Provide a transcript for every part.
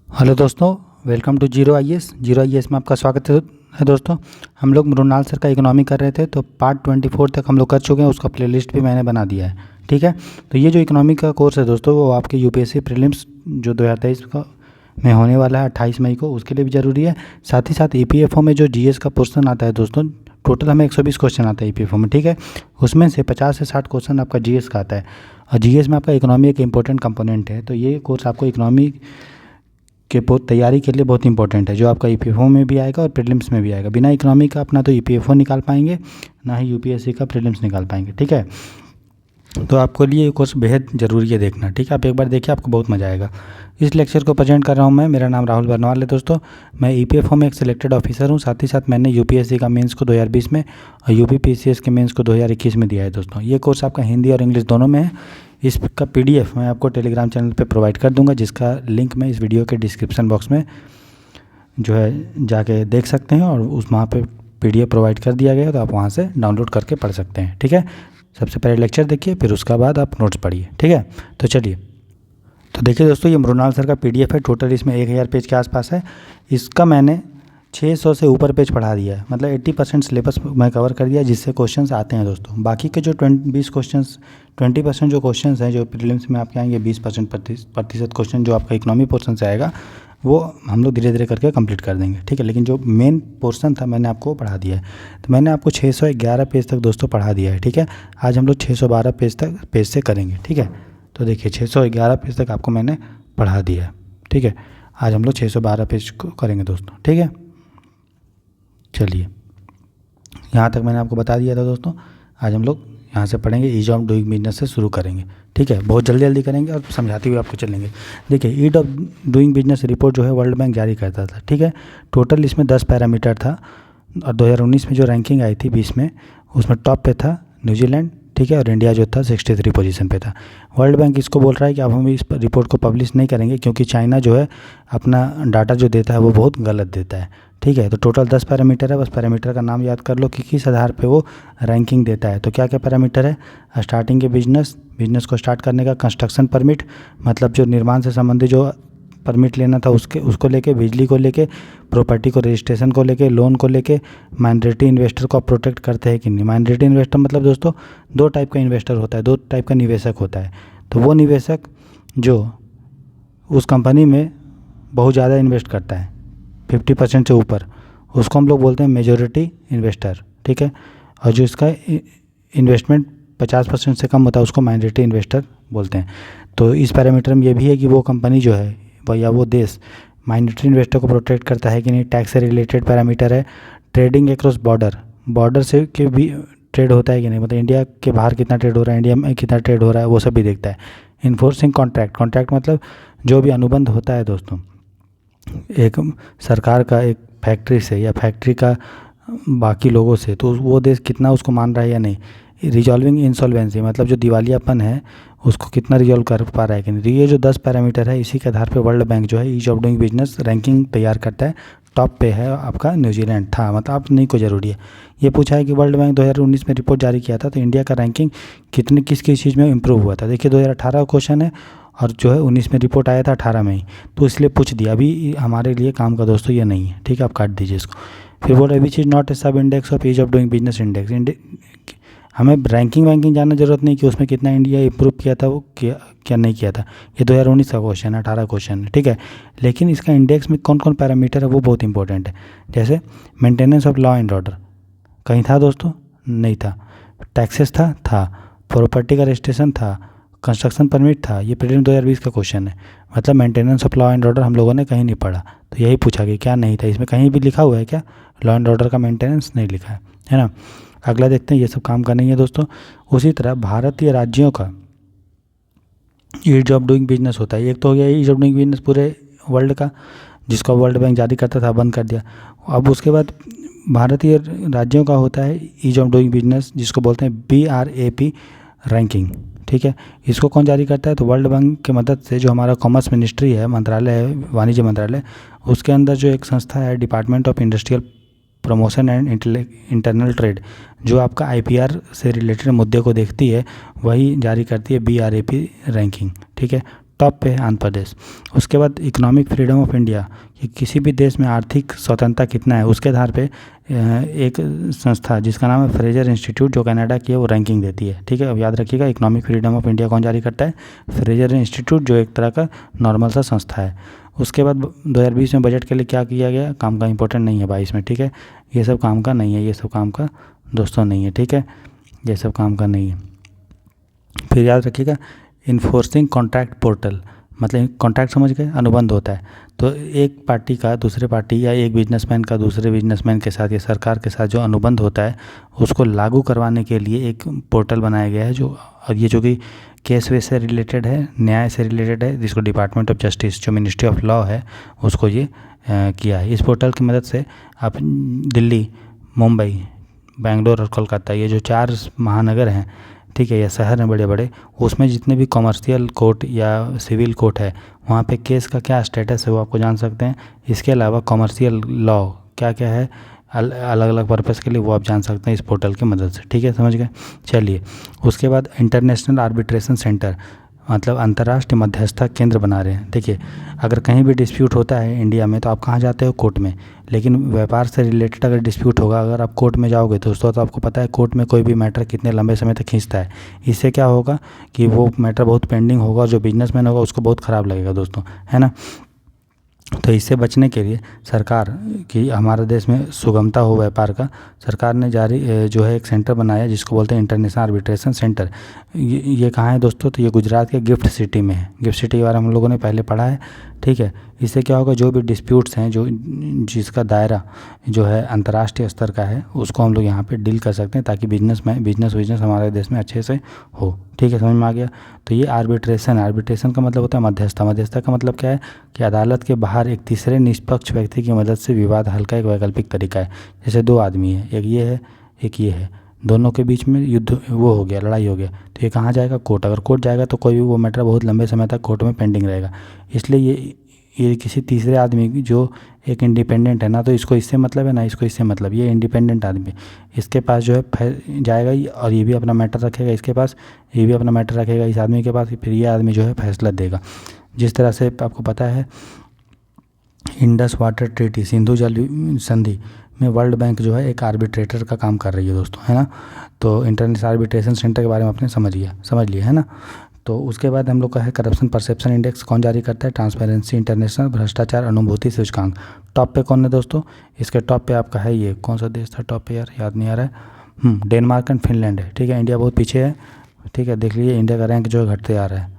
Hello दोस्तों, welcome to zero IAS में आपका स्वागत है दोस्तों। हम लोग मृणाल सर का इकोनॉमी कर रहे थे, तो पार्ट 24 तक हम लोग कर चुके हैं। उसका प्लेलिस्ट भी मैंने बना दिया है, ठीक है। तो ये जो इकोनॉमी का कोर्स है दोस्तों, वो आपके यूपीएससी प्रीलिम्स जो 2023 का में होने वाला है 28 मई को, उसके लिए भी ज़रूरी है। साथ ही साथ ईपीएफओ में जो जीएस का पोर्शन आता है दोस्तों, टोटल हमें 120 क्वेश्चन आता है ईपीएफओ में, ठीक है। उसमें से 50 से 60 क्वेश्चन आपका जीएस का आता है, और जीएस में आपका इकोनॉमी एक इंपॉर्टेंट कंपोनेंट है। तो ये कोर्स आपको इकोनॉमी के तैयारी के लिए बहुत इंपॉर्टेंट है, जो आपका ईपीएफओ में भी आएगा और प्रीलिम्स में भी आएगा। बिना इकोनॉमी का अपना तो ईपीएफओ निकाल पाएंगे, ना ही यूपीएससी का प्रीलिम्स निकाल पाएंगे, ठीक है। तो आपके लिए ये कोर्स बेहद ज़रूरी है देखना, ठीक है। आप एक बार देखिए, आपको बहुत मज़ा आएगा। इस लेक्चर को प्रेजेंट कर रहा हूँ मैं, मेरा नाम राहुल बरनवाल है दोस्तों। मैं ईपीएफओ में एक सिलेक्टेड ऑफिसर हूँ। साथ ही साथ मैंने यूपीएससी का मेंस को 2020 में और यूपीपीसीएस के मेंस को 2021 में दिया है दोस्तों। ये कोर्स आपका हिंदी और इंग्लिश दोनों में है। इसका पीडीएफ मैं आपको टेलीग्राम चैनल पे प्रोवाइड कर दूंगा, जिसका लिंक मैं इस वीडियो के डिस्क्रिप्शन बॉक्स में जो है जाके देख सकते हैं, और उस वहाँ पे पीडीएफ प्रोवाइड कर दिया गया है, तो आप वहाँ से डाउनलोड करके पढ़ सकते हैं, ठीक है। सबसे पहले लेक्चर देखिए, फिर उसके बाद आप नोट्स पढ़िए, ठीक है। तो चलिए, तो देखिए दोस्तों, ये मृणाल सर का पीडीएफ है। टोटल इसमें 1000 पेज के आसपास है। इसका मैंने 600 से ऊपर पेज पढ़ा दिया है, मतलब 80% सिलेबस मैं कवर कर दिया, जिससे क्वेश्चंस आते हैं दोस्तों। बाकी के जो 20% जो क्वेश्चंस हैं, जो प्रीलिम्स में आपके आएंगे, 20% क्वेश्चन जो आपका इकोनॉमी पोर्शन से आएगा, वो हम लोग धीरे धीरे करके कंप्लीट कर देंगे, ठीक है। लेकिन जो मेन पोर्शन था मैंने आपको पढ़ा दिया है। तो मैंने आपको 611 पेज तक दोस्तों पढ़ा दिया है, ठीक है। आज हम लोग 612 पेज से करेंगे, ठीक है। तो देखिए, 611 पेज तक आपको मैंने पढ़ा दिया है, ठीक है। आज हम लोग 612 पेज को करेंगे दोस्तों, ठीक है। चलिए, यहाँ तक मैंने आपको बता दिया था दोस्तों। आज हम लोग यहाँ से पढ़ेंगे, ईज ऑफ डूइंग बिजनेस से शुरू करेंगे, ठीक है। बहुत जल्दी जल्दी करेंगे और समझाते हुए आपको चलेंगे। देखिए, ease of doing business report जो है वर्ल्ड बैंक जारी करता था, ठीक है। टोटल इसमें 10 पैरामीटर था, और 2019 में जो रैंकिंग आई थी 20 में, उसमें टॉप पे था न्यूजीलैंड, ठीक है। और इंडिया जो था 63 पोजीशन पे था। वर्ल्ड बैंक इसको बोल रहा है कि अब हम इस रिपोर्ट को पब्लिश नहीं करेंगे, क्योंकि चाइना जो है अपना डाटा जो देता है वो बहुत गलत देता है, ठीक है। तो टोटल 10 पैरामीटर है, बस पैरामीटर का नाम याद कर लो कि किस आधार पे वो रैंकिंग देता है। तो क्या क्या पैरामीटर है? स्टार्टिंग के बिजनेस को स्टार्ट करने का, कंस्ट्रक्शन परमिट, मतलब जो निर्माण से संबंधित जो परमिट लेना था उसको लेके, बिजली को लेके, प्रॉपर्टी को रजिस्ट्रेशन को लेके, लोन को लेके, माइनॉरिटी इन्वेस्टर को प्रोटेक्ट करते हैं कि नहीं। माइनॉरिटी इन्वेस्टर मतलब दोस्तों 2 टाइप का इन्वेस्टर होता है, 2 टाइप का निवेशक होता है। तो वो निवेशक जो उस कंपनी में बहुत ज़्यादा इन्वेस्ट करता है, 50% से ऊपर, उसको हम लोग बोलते हैं मेजॉरिटी इन्वेस्टर, ठीक है। और जो इसका इन्वेस्टमेंट 50% से कम होता है, उसको माइनॉरिटी इन्वेस्टर बोलते हैं। तो इस पैरामीटर में ये भी है कि वो कंपनी जो है या वो देश माइनॉरिटी इन्वेस्टर को प्रोटेक्ट करता है कि नहीं। टैक्स से रिलेटेड पैरामीटर है। ट्रेडिंग अक्रॉस बॉर्डर से के भी ट्रेड होता है कि नहीं, मतलब इंडिया के बाहर कितना ट्रेड हो रहा है, इंडिया में कितना ट्रेड हो रहा है, वो सब भी देखता है। इन्फोर्सिंग कॉन्ट्रैक्ट मतलब जो भी अनुबंध होता है दोस्तों, एक सरकार का एक फैक्ट्री से या फैक्ट्री का बाकी लोगों से, तो वो देश कितना उसको मान रहा है या नहीं। रिजॉल्विंग इंसॉल्वेंसी मतलब जो दिवालियापन है उसको कितना रिजॉल्व कर पा रहा है कि नहीं। तो ये जो 10 पैरामीटर है, इसी के आधार पे वर्ल्ड बैंक जो है ease of doing business ranking तैयार करता है। टॉप पे है आपका न्यूजीलैंड था, मतलब आप नहीं को ज़रूरी है। ये पूछा है कि वर्ल्ड बैंक 2019 में रिपोर्ट जारी किया था, तो इंडिया का रैंकिंग किस चीज़ में इंप्रूव हुआ था। देखिए, 2018 का क्वेश्चन है, और जो है 19 में रिपोर्ट आया था 18 में ही, तो इसलिए पूछ दिया। अभी हमारे लिए काम का दोस्तों ये नहीं है, ठीक है। आप काट दीजिए इसको। फिर बोल रहे which is not a sub index of ease of doing business index. हमें रैंकिंग जानना ज़रूरत नहीं कि उसमें कितना इंडिया इंप्रूव किया था, वो क्या नहीं किया था। ये 2019 का क्वेश्चन है, 18 क्वेश्चन है, ठीक है। लेकिन इसका इंडेक्स में कौन कौन पैरामीटर है वो बहुत इंपॉर्टेंट है। जैसे maintenance of law and order कहीं था दोस्तों? नहीं था। टैक्सेस था। प्रॉपर्टी का रजिस्ट्रेशन था। कंस्ट्रक्शन परमिट था। ये प्रीलिम 2020 का क्वेश्चन है। मतलब maintenance of law and order हम लोगों ने कहीं नहीं पढ़ा, तो यही पूछा कि क्या नहीं था। इसमें कहीं भी लिखा हुआ है क्या लॉ एंड ऑर्डर का मेंटेनेंस? नहीं लिखा है ना। अगला देखते हैं, ये सब काम का नहीं है दोस्तों। उसी तरह भारतीय राज्यों का ईज ऑफ डूइंग बिजनेस होता है। एक तो हो गया ईज ऑफ डूइंग बिजनेस पूरे वर्ल्ड का, जिसको वर्ल्ड बैंक जारी करता था, बंद कर दिया। अब उसके बाद भारतीय राज्यों का होता है ईज ऑफ डूइंग बिजनेस, जिसको बोलते हैं BRAP रैंकिंग, ठीक है। इसको कौन जारी करता है? तो वर्ल्ड बैंक की मदद से जो हमारा कॉमर्स मिनिस्ट्री है, मंत्रालय है, वाणिज्य मंत्रालय, उसके अंदर जो एक संस्था है department of industrial promotion and internal trade, जो आपका IPR से रिलेटेड मुद्दे को देखती है, वही जारी करती है BRAP रैंकिंग, ठीक है। टॉप पे है आंध्र प्रदेश। उसके बाद इकोनॉमिक फ्रीडम ऑफ इंडिया, कि किसी भी देश में आर्थिक स्वतंत्रता कितना है, उसके आधार पे एक संस्था जिसका नाम है फ्रेजर इंस्टीट्यूट, जो कनाडा की है, वो रैंकिंग देती है। ठीक है, अब याद रखिएगा इकोनॉमिक फ्रीडम ऑफ इंडिया कौन जारी करता है? फ्रेजर इंस्टीट्यूट, जो एक तरह का नॉर्मल सा संस्था है। उसके बाद 2020 में बजट के लिए क्या किया गया? काम का इंपॉर्टेंट नहीं है 22 में। ठीक है, ये सब काम का नहीं है, ये सब काम का दोस्तों नहीं है। ठीक है, ये सब काम का नहीं है। फिर याद रखिएगा इन्फोर्सिंग कॉन्ट्रैक्ट पोर्टल, मतलब कॉन्ट्रैक्ट समझ गए, अनुबंध होता है। तो एक पार्टी का दूसरे पार्टी या एक बिजनेसमैन का दूसरे बिजनेसमैन के साथ या सरकार के साथ जो अनुबंध होता है, उसको लागू करवाने के लिए एक पोर्टल बनाया गया है, जो और ये जो कि केस वेस से रिलेटेड है, न्याय से रिलेटेड है, जिसको डिपार्टमेंट ऑफ जस्टिस, जो मिनिस्ट्री ऑफ लॉ है, उसको ये किया है। इस पोर्टल की मदद से आप दिल्ली, मुंबई, बेंगलोर और कोलकाता, ये जो 4 महानगर हैं, ठीक है, या शहर हैं बड़े बड़े, उसमें जितने भी कॉमर्शियल कोर्ट या सिविल कोर्ट है, वहाँ पे केस का क्या स्टेटस है वो आपको जान सकते हैं। इसके अलावा कॉमर्शियल लॉ क्या क्या है अलग अलग पर्पज़ के लिए, वो आप जान सकते हैं इस पोर्टल की मदद से। ठीक है, समझ गए। चलिए, उसके बाद इंटरनेशनल आर्बिट्रेशन सेंटर, मतलब अंतर्राष्ट्रीय मध्यस्थता केंद्र बना रहे हैं। देखिए, अगर कहीं भी डिस्प्यूट होता है इंडिया में, तो आप कहाँ जाते हो? कोर्ट में। लेकिन व्यापार से रिलेटेड अगर डिस्प्यूट होगा, अगर आप कोर्ट में जाओगे दोस्तों, तो आपको पता है कोर्ट में कोई भी मैटर कितने लंबे समय तक खींचता है। इससे क्या होगा कि वो मैटर बहुत पेंडिंग होगा, और जो बिजनेसमैन होगा उसको बहुत ख़राब लगेगा दोस्तों, है ना। तो इससे बचने के लिए सरकार की, हमारे देश में सुगमता हो व्यापार का, सरकार ने जो है एक सेंटर बनाया, जिसको बोलते हैं इंटरनेशनल आर्बिट्रेशन सेंटर। ये कहाँ है दोस्तों? तो ये गुजरात के गिफ्ट सिटी में है। गिफ्ट सिटी के बारे में हम लोगों ने पहले पढ़ा है। ठीक है, इससे क्या होगा, जो भी डिस्प्यूट्स हैं, जिसका दायरा जो है अंतर्राष्ट्रीय स्तर का है, उसको हम लोग यहाँ पे डील कर सकते हैं, ताकि बिजनेस हमारे देश में अच्छे से हो। ठीक है, समझ में आ गया। तो ये आर्बिट्रेशन का मतलब होता है मध्यस्थता। मध्यस्थता का मतलब क्या है कि अदालत के बाहर एक तीसरे निष्पक्ष व्यक्ति की मदद से विवाद हल का एक वैकल्पिक तरीका है। जैसे 2 आदमी है, एक ये है एक ये है, दोनों के बीच में युद्ध वो हो गया, लड़ाई हो गया, तो ये कहाँ जाएगा? कोर्ट। अगर कोर्ट जाएगा तो कोई भी वो मैटर बहुत लंबे समय तक कोर्ट में पेंडिंग रहेगा। इसलिए ये किसी तीसरे आदमी की, जो एक इंडिपेंडेंट है ना, तो इसको इससे मतलब है ना इसको इससे मतलब, ये इंडिपेंडेंट आदमी, इसके पास जो है जाएगा ही, और ये भी अपना मैटर रखेगा इसके पास, ये भी अपना मैटर रखेगा इस आदमी के पास, फिर ये आदमी जो है फैसला देगा। जिस तरह से आपको पता है इंडस वाटर ट्रीटी, सिंधु जल संधि में वर्ल्ड बैंक जो है एक आर्बिट्रेटर का काम कर रही है दोस्तों, है ना। तो इंटरनेशनल आर्बिट्रेशन सेंटर के बारे में आपने समझ लिया, है ना। तो उसके बाद हम लोग का है करप्शन परसेप्शन इंडेक्स, कौन जारी करता है? ट्रांसपेरेंसी इंटरनेशनल, भ्रष्टाचार अनुभूति सूचकांक। टॉप पे कौन है दोस्तों? इसके टॉप पे आपका है, ये कौन सा देश था टॉप पे यार, याद नहीं आ रहा है। डेनमार्क एंड फिनलैंड है। ठीक है, इंडिया बहुत पीछे है। ठीक है, देख लीजिए इंडिया का रैंक जो है घटते आ रहा है।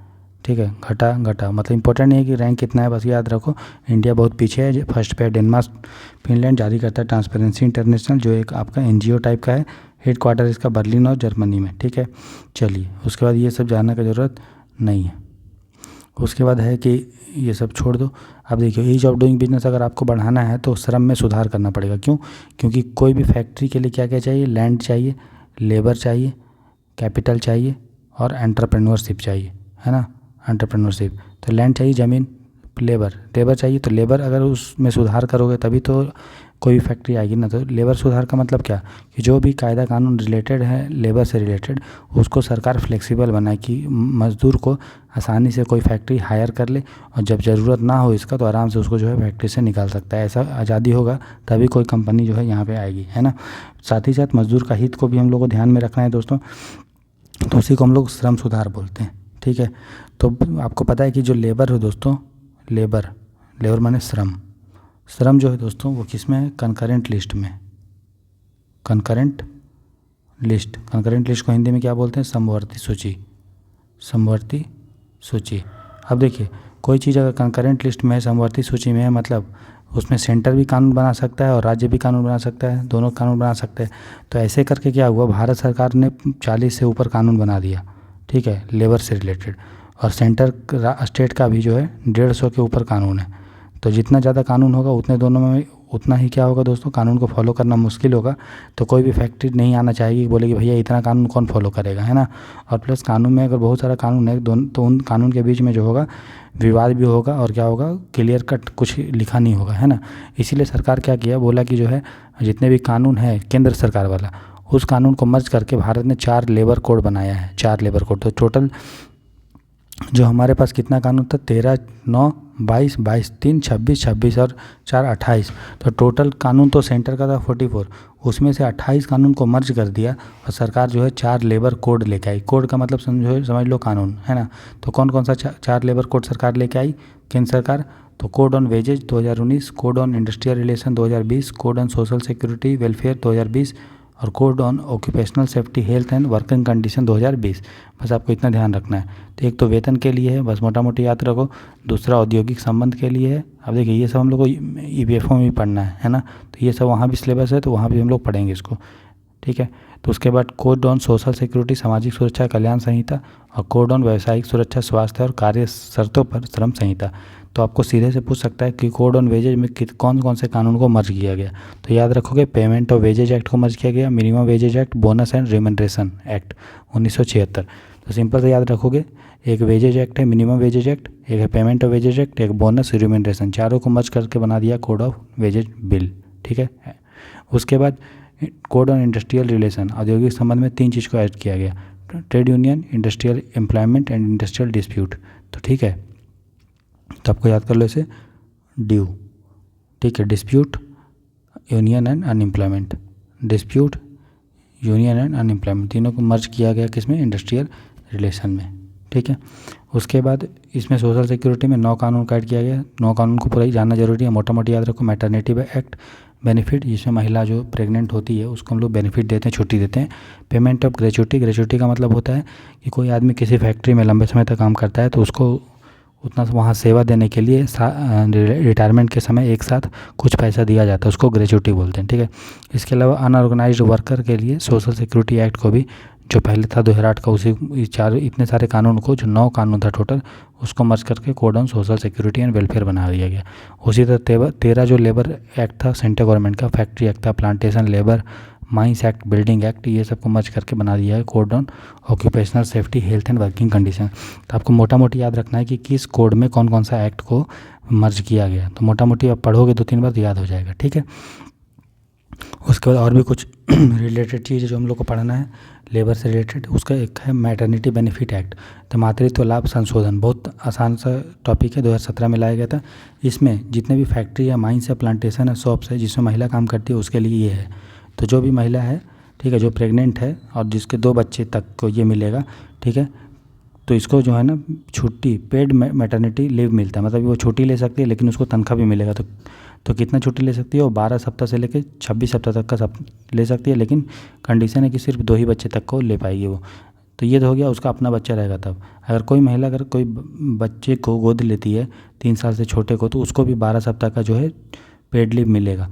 ठीक है, घटा मतलब इंपॉर्टेंट नहीं है कि रैंक कितना है, बस याद रखो इंडिया बहुत पीछे है। फर्स्ट पे डेनमार्क, फिनलैंड जारी करता है ट्रांसपेरेंसी इंटरनेशनल, जो एक आपका एनजीओ टाइप का है। हेड क्वार्टर इसका बर्लिन और जर्मनी में। ठीक है, चलिए, उसके बाद ये सब जानने की ज़रूरत नहीं है। उसके बाद है कि ये सब छोड़ दो। अब देखिए, ईज ऑफ डूइंग बिजनेस अगर आपको बढ़ाना है तो श्रम में सुधार करना पड़ेगा। क्यों? क्योंकि कोई भी फैक्ट्री के लिए क्या क्या चाहिए? लैंड चाहिए, लेबर चाहिए, कैपिटल चाहिए, और एंटरप्रेन्योरशिप चाहिए, है ना। एंटरप्रेन्योरशिप, तो लैंड चाहिए, ज़मीन, लेबर चाहिए। तो लेबर अगर उसमें सुधार करोगे तभी तो कोई भी फैक्ट्री आएगी ना। तो लेबर सुधार का मतलब क्या, कि जो भी कायदा कानून रिलेटेड है लेबर से रिलेटेड, उसको सरकार फ्लेक्सिबल बनाए, कि मज़दूर को आसानी से कोई फैक्ट्री हायर कर ले, और जब ज़रूरत ना हो इसका तो आराम से उसको जो है फैक्ट्री से निकाल सकता है। ऐसा आज़ादी होगा तभी कोई कंपनी जो है यहाँ पे आएगी, है ना। साथ ही साथ मज़दूर का हित को भी हम लोग को ध्यान में रखना है दोस्तों, तो उसी को हम लोग श्रम सुधार बोलते हैं। ठीक है, तो आपको पता है कि जो लेबर है दोस्तों, लेबर माने श्रम जो है दोस्तों, वो किस में है? कंकरेंट लिस्ट में। कंकरेंट लिस्ट को हिंदी में क्या बोलते हैं? समवर्ती सूची। अब देखिए, कोई चीज़ अगर कंकरेंट लिस्ट में है, समवर्ती सूची में है, मतलब उसमें सेंटर भी कानून बना सकता है और राज्य भी कानून बना सकता है, दोनों कानून बना सकते हैं। तो ऐसे करके क्या हुआ, भारत सरकार ने 40 से ऊपर कानून बना दिया। ठीक है, लेबर से रिलेटेड, और स्टेट का भी जो है 150 के ऊपर कानून है। तो जितना ज़्यादा कानून होगा उतने दोनों में उतना ही क्या होगा दोस्तों, कानून को फॉलो करना मुश्किल होगा। तो कोई भी फैक्ट्री नहीं आना चाहेगी, बोलेगी भैया इतना कानून कौन फॉलो करेगा, है ना। और प्लस कानून में अगर बहुत सारा कानून है तो उन कानून के बीच में जो होगा विवाद भी होगा, और क्या होगा, क्लियर कट कुछ लिखा नहीं होगा, है ना। इसीलिए सरकार क्या किया, बोला कि जो है जितने भी कानून है केंद्र सरकार वाला, उस कानून को मर्ज करके भारत ने 4 लेबर कोड बनाया है। 4 लेबर कोड, तो टोटल जो हमारे पास कितना कानून था, 13, 9, 22, 22, 3, 26, 26 और 4, 28। तो टोटल कानून तो सेंटर का था 44, उसमें से 28 कानून को मर्ज कर दिया और सरकार जो है 4 लेबर कोड लेके आई। कोड का मतलब समझ लो कानून, है ना। तो कौन कौन सा 4 लेबर कोड सरकार लेके आई, केंद्र सरकार? तो code on wages 2019, code on industrial relation 2020, code on social security welfare 2020 और code on occupational safety health and working condition 2020। बस आपको इतना ध्यान रखना है। तो एक तो वेतन के लिए है, बस मोटा मोटी याद रखो। दूसरा औद्योगिक संबंध के लिए है। अब देखिए ये सब हम लोग को ईपीएफओ में भी पढ़ना है ना। तो ये सब वहाँ भी सिलेबस है, तो वहाँ भी हम लोग पढ़ेंगे इसको, ठीक है। तो उसके बाद कोड ऑन सोशल सिक्योरिटी सामाजिक सुरक्षा कल्याण संहिता और कोड ऑन व्यावसायिक सुरक्षा स्वास्थ्य और कार्य शर्तों पर श्रम संहिता। तो आपको सीधे से पूछ सकता है कि कोड ऑन वेजेज में कौन कौन से कानून को मर्ज किया गया। तो याद रखोगे, पेमेंट ऑफ वेजेज एक्ट को मर्ज किया गया, minimum wages act, bonus and remuneration act 1976। तो सिंपल से याद रखोगे, एक वेजेज एक्ट है, मिनिमम वेजेज एक्ट, एक है पेमेंट ऑफ वेजेज एक्ट, एक बोनस रिमनरेशन, चारों को मर्ज करके बना दिया कोड ऑफ वेजेज बिल, ठीक है। उसके बाद कोड ऑन इंडस्ट्रियल रिलेशन, औद्योगिक संबंध में 3 चीज़ को ऐड किया गया, trade union, industrial employment and industrial dispute. तो ठीक है, तो आपको याद कर लो इसे, ड्यू, ठीक है, dispute, union and unemployment, dispute, union and unemployment, तीनों को मर्ज किया गया किसमें, इंडस्ट्रियल रिलेशन में, ठीक है। उसके बाद इसमें सोशल सिक्योरिटी में 9 कानून का ऐड किया गया। 9 कानून को पूरा ही जानना जरूरी है, मोटा मोटी याद रखो। मैटरनिटी एक्ट, बेनिफिट, जिसमें महिला जो प्रेग्नेंट होती है उसको हम लोग बेनिफिट देते हैं, छुट्टी देते हैं। पेमेंट ऑफ ग्रेचुटी, ग्रेचुटी का मतलब होता है कि कोई आदमी किसी फैक्ट्री में लंबे समय तक काम करता है तो उसको उतना वहाँ सेवा देने के लिए रिटायरमेंट के समय एक साथ कुछ पैसा दिया जाता है, उसको ग्रेचुटी बोलते हैं, ठीक है। इसके अलावा अनऑर्गेनाइज्ड वर्कर के लिए सोशल सिक्योरिटी एक्ट को भी, जो पहले था 2008 का, उसी इतने सारे कानून को, जो 9 कानून था टोटल, उसको मर्ज करके code on social security and welfare बना दिया गया। उसी तरह 13 जो लेबर एक्ट था सेंट्रल गवर्नमेंट का, फैक्ट्री एक्ट था, plantation labour, mines act, building act, ये सबको मर्ज करके बना दिया है code on occupational safety health and working condition. तो आपको मोटा मोटी याद रखना है कि किस कोड में कौन कौन सा एक्ट को मर्ज किया गया। तो मोटा मोटी आप पढ़ोगे 2-3 बार तो याद हो जाएगा, ठीक है। उसके बाद और भी कुछ रिलेटेड चीज़ जो हम लोग को पढ़ना है लेबर से रिलेटेड, उसका एक है मैटरनिटी बेनिफिट एक्ट। तो मातृत्व लाभ संशोधन, बहुत आसान सा टॉपिक है, 2017 में लाया गया था। इसमें जितने भी फैक्ट्री या माइंस या प्लांटेशन है, शॉप्स है जिसमें महिला काम करती है, उसके लिए ये है। तो जो भी महिला है, ठीक है, जो प्रेग्नेंट है और जिसके 2 बच्चे तक को ये मिलेगा, ठीक है, तो इसको जो है ना छुट्टी, पेड मैटरनिटी लीव मिलता है, मतलब वो छुट्टी ले सकती है लेकिन उसको तनख्वाह भी मिलेगा। तो कितना छुट्टी ले सकती है वो, 12 सप्ताह से लेकर 26 सप्ताह तक का सब ले सकती है, लेकिन कंडीशन है कि सिर्फ 2 ही बच्चे तक को ले पाएगी वो। तो ये तो हो गया, उसका अपना बच्चा रहेगा तब। अगर कोई महिला अगर कोई बच्चे को गोद लेती है 3 साल से छोटे को, तो उसको भी 12 सप्ताह का जो है पेड लीव मिलेगा।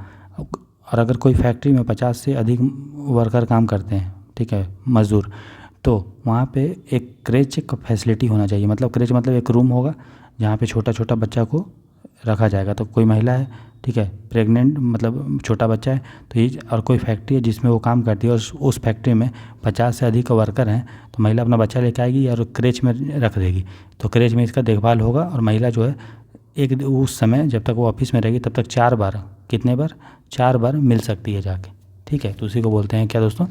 और अगर कोई फैक्ट्री में 50 से अधिक वर्कर काम करते हैं, ठीक है, मज़दूर, तो वहाँ पे एक क्रेच का फैसिलिटी होना चाहिए। मतलब क्रेच मतलब एक रूम होगा जहाँ पे छोटा छोटा बच्चा को रखा जाएगा। तो कोई महिला है, ठीक है, प्रेग्नेंट मतलब छोटा बच्चा है, तो ये, और कोई फैक्ट्री है जिसमें वो काम करती है और उस फैक्ट्री में 50 से अधिक वर्कर हैं, तो महिला अपना बच्चा लेके आएगी और क्रेच में रख देगी। तो क्रेच में इसका देखभाल होगा और महिला जो है एक उस समय जब तक वो ऑफिस में रहेगी तब तक 4 बार, कितने बार, 4 बार मिल सकती है जाके, ठीक है। तो उसी को बोलते हैं क्या दोस्तों,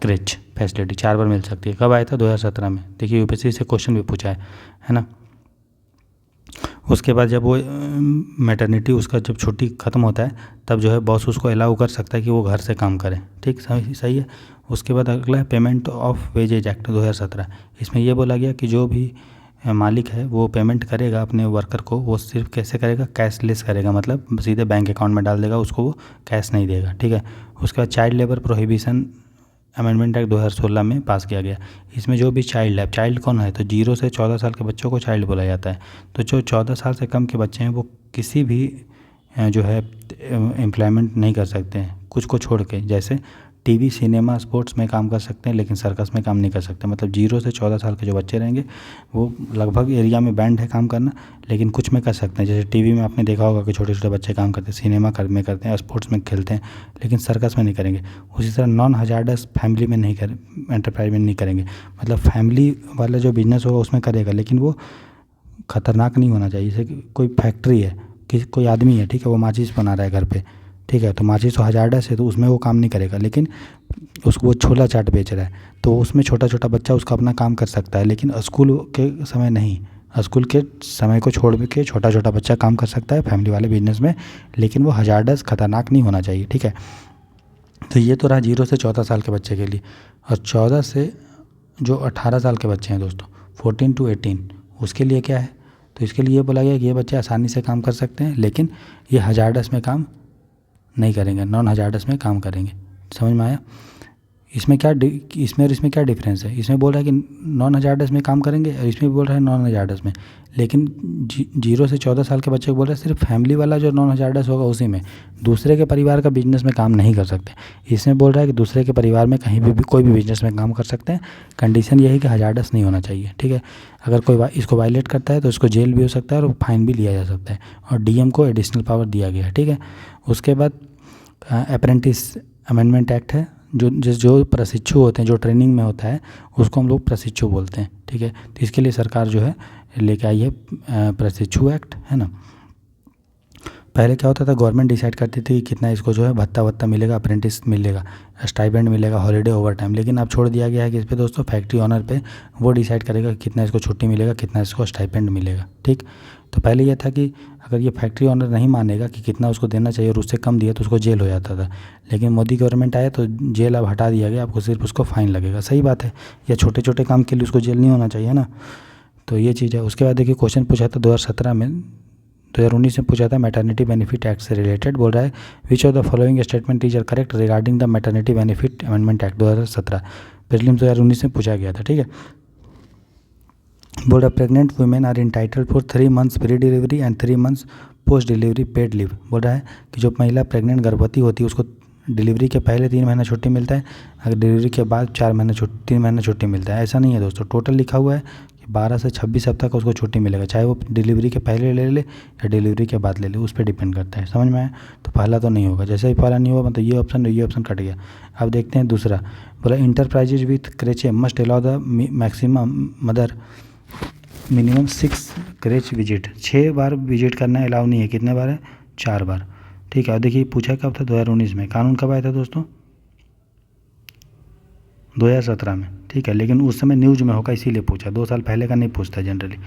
क्रेच फैसिलिटी 4 बार मिल सकती है। कब आया था, 2017 में। देखिए यूपीएससी से क्वेश्चन भी पूछा है ना। उसके बाद जब वो मैटरनिटी उसका जब छुट्टी ख़त्म होता है तब जो है बॉस उसको अलाउ कर सकता है कि वो घर से काम करे, ठीक, सही है। उसके बाद अगला है पेमेंट ऑफ वेजेज एक्ट 2017। इसमें ये बोला गया कि जो भी मालिक है वो पेमेंट करेगा अपने वर्कर को, वो सिर्फ कैसे करेगा, कैशलेस करेगा, मतलब सीधे बैंक अकाउंट में डाल देगा, उसको वो कैश नहीं देगा, ठीक है। उसके बाद child labour prohibition amendment act 2016 में पास किया गया। इसमें जो भी चाइल्ड है, चाइल्ड कौन है, तो 0 से 14 साल के बच्चों को चाइल्ड बोला जाता है। तो जो 14 साल से कम के बच्चे हैं वो किसी भी जो है एम्प्लॉयमेंट नहीं कर सकते हैं, कुछ को छोड़ के। जैसे टीवी, सिनेमा, स्पोर्ट्स में काम कर सकते हैं लेकिन सर्कस में काम नहीं कर सकते। मतलब 0 से 14 साल के जो बच्चे रहेंगे वो लगभग एरिया में बैंड है काम करना, लेकिन कुछ में कर सकते हैं। जैसे टीवी में आपने देखा होगा कि छोटे छोटे बच्चे काम करते हैं, सिनेमा में करते हैं, स्पोर्ट्स में खेलते हैं, लेकिन सर्कस में नहीं करेंगे। उसी तरह नॉन हजार्डस फैमिली में नहीं कर एंटरप्राइज में नहीं करेंगे, मतलब फैमिली वाला जो बिजनेस होगा उसमें करेगा, लेकिन वो ख़तरनाक नहीं होना चाहिए। जैसे कि कोई फैक्ट्री है, कि कोई आदमी है, ठीक है, वो माचिस बना रहा है घर पे, ठीक है, तो माचिस तो हजार्डस है तो उसमें वो काम नहीं करेगा, लेकिन उसको वो छोला चाट बेच रहा है तो उसमें छोटा छोटा बच्चा उसका अपना काम कर सकता है, लेकिन स्कूल के समय नहीं, स्कूल के समय को छोड़ के छोटा छोटा बच्चा काम कर सकता है फैमिली वाले बिजनेस में, लेकिन वो हजार्डस खतरनाक नहीं होना चाहिए, ठीक है। तो ये तो रहा 0 से 14 साल के बच्चे के लिए। और 14 से जो 18 साल के बच्चे हैं दोस्तों, 14 to 18, उसके लिए क्या है? तो इसके लिए बोला गया कि ये बच्चे आसानी से काम कर सकते हैं, लेकिन ये हजार्डस में काम नहीं करेंगे, नॉन हजार्डस में काम करेंगे। समझ में आया? इसमें क्या डिफरेंस है? इसमें बोल रहा है कि नॉन हजार्डस में काम करेंगे और इसमें भी बोल रहा है नॉन हजार्डस में, लेकिन 0 से 14 साल के बच्चे को बोल रहा है सिर्फ फैमिली वाला जो नॉन हजार्डस होगा उसी में, दूसरे के परिवार का बिजनेस में काम नहीं कर सकते। इसमें बोल रहा है कि दूसरे के परिवार में कहीं भी कोई भी बिजनेस में काम कर सकते हैं, कंडीशन यही कि हजार्डस नहीं होना चाहिए, ठीक है। अगर कोई इसको वायलेट करता है तो उसको जेल भी हो सकता है और फाइन भी लिया जा सकता है, और डीएम को एडिशनल पावर दिया गया है, ठीक है। उसके बाद अप्रेंटिस अमेंडमेंट एक्ट है, जो प्रशिक्षु होते हैं, जो ट्रेनिंग में होता है उसको हम लोग प्रशिक्षु बोलते हैं, ठीक है। तो इसके लिए सरकार जो है लेके आई है प्रशिक्षु एक्ट, है ना। पहले क्या होता था, गवर्नमेंट डिसाइड करती थी कि कितना इसको जो है भत्ता मिलेगा, अप्रेंटिस मिलेगा, स्टाइपेंड मिलेगा, हॉलीडे, ओवर टाइम, लेकिन अब छोड़ दिया गया है कि इस पे दोस्तों फैक्ट्री ऑनर पे वो डिसाइड करेगा कि कितना इसको छुट्टी मिलेगा, कितना इसको स्टाइपेंड मिलेगा, ठीक। तो पहले ये था कि अगर ये फैक्ट्री ऑनर नहीं मानेगा कि कितना उसको देना चाहिए और उससे कम दिया तो उसको जेल हो जाता था, लेकिन मोदी गवर्नमेंट आया तो जेल अब हटा दिया गया, आपको सिर्फ उसको फ़ाइन लगेगा। सही बात है, या छोटे छोटे काम के लिए उसको जेल नहीं होना चाहिए ना, तो ये चीज़ है। उसके बाद देखिए क्वेश्चन पूछा था 2019 में पूछा था मैटरनिटी बेनिफिट एक्ट से रिलेटेड, बोल रहा है which of the following statement is or correct regarding the maternity benefit amendment act 2017, prelims 2019 में पूछा गया था, ठीक है। बोल रहा pregnant women are entitled for 3 months pre delivery and 3 months post delivery paid leave. बोल रहा है कि जो महिला प्रेग्नेंट गर्भवती होती है उसको डिलीवरी के पहले 3 महीना छुट्टी मिलता है, अगर डिलीवरी के बाद 3 महीना छुट्टी मिलता है। ऐसा नहीं है दोस्तों, टोटल लिखा हुआ है कि 12 से 26 हफ्ता का उसको छुट्टी मिलेगा, चाहे वो डिलीवरी के पहले ले ले या डिलीवरी के बाद ले ले, उस पर डिपेंड करता है। समझ में आया? तो पहला तो नहीं होगा, जैसे ही पहला नहीं होगा मतलब ये ऑप्शन कट गया। अब देखते हैं दूसरा, बोला enterprises with creche must allow the maximum mother minimum 6 creche visit, 6 बार विजिट करना अलाउ नहीं है। कितने बार है? 4 बार, ठीक है। और देखिए पूछा कब था? 2019 में। कानून कब आया था दोस्तों? 2017 में, ठीक है। लेकिन उस समय न्यूज़ में होगा इसीलिए पूछा, 2 साल पहले का नहीं पूछता जनरली,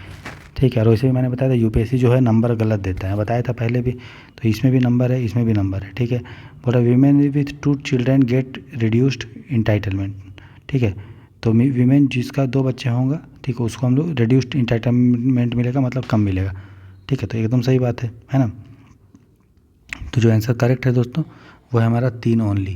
ठीक है। और वैसे भी मैंने बताया था यूपीएससी जो है नंबर गलत देता है, बताया था पहले भी, तो इसमें भी नंबर है, इसमें भी नंबर है, ठीक है। बोला women with 2 children gate reduced entitlement, ठीक है। तो वीमेन जिसका 2 बच्चे होंगे, ठीक है, उसको हम लोग रिड्यूस्ड इंटाइटलमेंट मिलेगा, मतलब कम मिलेगा, ठीक है। तो एकदम सही बात है ना। तो जो आंसर करेक्ट है दोस्तों वो है हमारा 3 ओनली,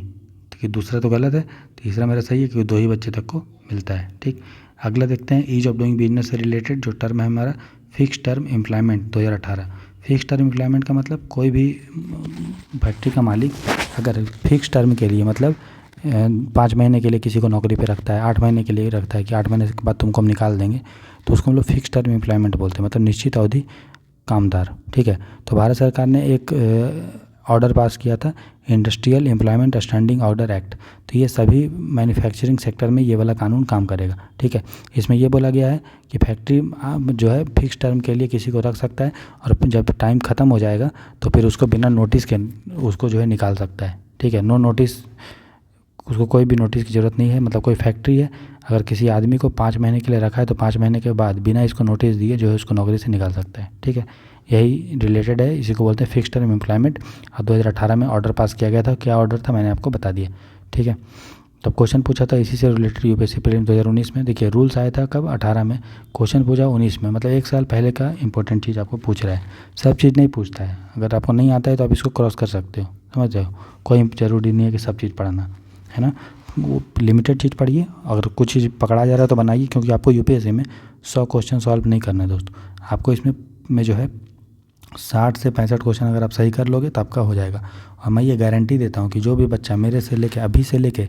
ठीक है। दूसरा तो गलत है, तीसरा मेरा सही है क्योंकि 2 ही बच्चे तक को मिलता है, ठीक। अगला देखते हैं ईज ऑफ डूइंग बिजनेस से रिलेटेड जो टर्म है हमारा fix term employment 2018। Fix term employment का मतलब कोई भी फैक्ट्री का मालिक अगर फिक्स टर्म के लिए मतलब 5 महीने के लिए किसी को नौकरी पे रखता है, 8 महीने के लिए रखता है कि 8 महीने के बाद तुमको हम निकाल देंगे, तो उसको हम लोग फिक्स टर्म एम्प्लॉयमेंट बोलते हैं, मतलब निश्चित अवधि कामदार, ठीक है। तो भारत सरकार ने एक ऑर्डर पास किया था industrial employment standing order act, तो ये सभी मैन्युफैक्चरिंग सेक्टर में ये वाला कानून काम करेगा, ठीक है। इसमें ये बोला गया है कि फैक्ट्री जो है फिक्स टर्म के लिए किसी को रख सकता है और जब टाइम ख़त्म हो जाएगा तो फिर उसको बिना नोटिस के उसको जो है निकाल सकता है, ठीक है। नो नोटिस, उसको कोई भी नोटिस की ज़रूरत नहीं है। मतलब कोई फैक्ट्री है, अगर किसी आदमी को 5 महीने के लिए रखा है तो 5 महीने के बाद बिना इसको नोटिस दिए जो है उसको नौकरी से निकाल सकता है, ठीक है। यही रिलेटेड है, इसी को बोलते हैं फिक्स टर्म एम्प्लॉयमेंट। और 2018 में ऑर्डर पास किया गया था, क्या ऑर्डर था मैंने आपको बता दिया, ठीक है। तो क्वेश्चन पूछा था इसी से रिलेटेड यूपीएससी प्रीलिम्स 2019 में। देखिए रूल्स आया था कब? 18 में, क्वेश्चन पूछा 19 में, मतलब 1 साल पहले का इंपॉर्टेंट चीज़ आपको पूछ रहा है। सब चीज़ नहीं पूछता है, अगर आपको नहीं आता है तो आप इसको क्रॉस कर सकते हो, समझ रहे हो। कोई ज़रूरी नहीं है कि सब चीज़ पढ़ना है ना, वो लिमिटेड चीज़ पढ़िए। अगर कुछ चीज़ पकड़ा जा रहा है तो बनाइए, क्योंकि आपको यूपीएससी में 100 क्वेश्चन सॉल्व नहीं करना है दोस्तों। आपको इसमें जो है 60 से 65 क्वेश्चन अगर आप सही कर लोगे तो आपका हो जाएगा। और मैं ये गारंटी देता हूँ कि जो भी बच्चा मेरे से लेके अभी से लेके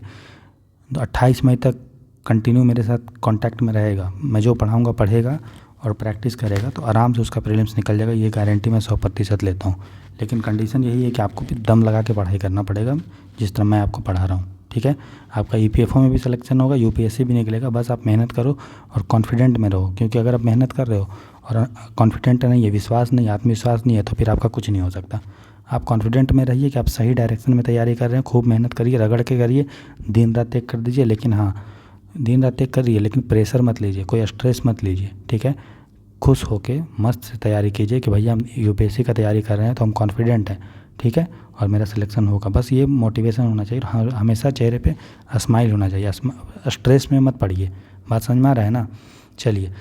28 मई तक कंटिन्यू मेरे साथ कांटेक्ट में रहेगा, मैं जो पढ़ाऊँगा पढ़ेगा और प्रैक्टिस करेगा तो आराम से उसका प्रीलिम्स निकल जाएगा, ये गारंटी मैं 100% लेता हूँ। लेकिन कंडीशन यही है कि आपको भी दम लगा के पढ़ाई करना पड़ेगा, जिस तरह मैं आपको पढ़ा रहा हूँ, ठीक है। आपका ईपीएफओ में भी सिलेक्शन होगा, यूपीएससी भी निकलेगा, बस आप मेहनत करो और कॉन्फिडेंट में रहो। क्योंकि अगर आप मेहनत कर रहे हो और कॉन्फिडेंट नहीं है, विश्वास नहीं, आत्मविश्वास नहीं है, तो फिर आपका कुछ नहीं हो सकता। आप कॉन्फिडेंट में रहिए कि आप सही डायरेक्शन में तैयारी कर रहे हैं, खूब मेहनत करिए, रगड़ के करिए, दिन रात एक कर दीजिए। लेकिन हाँ, दिन रात एक करिए लेकिन प्रेशर मत लीजिए, कोई स्ट्रेस मत लीजिए, ठीक है। खुश होके मस्त से तैयारी कीजिए कि भैया हम यूपीएससी का तैयारी कर रहे हैं तो हम कॉन्फिडेंट हैं, ठीक है, और मेरा सिलेक्शन होगा। बस ये मोटिवेशन होना चाहिए, हमेशा चेहरे पे स्माइल होना चाहिए, स्ट्रेस में मत पड़िए। बात समझ में आ रहा है ना। चलिए,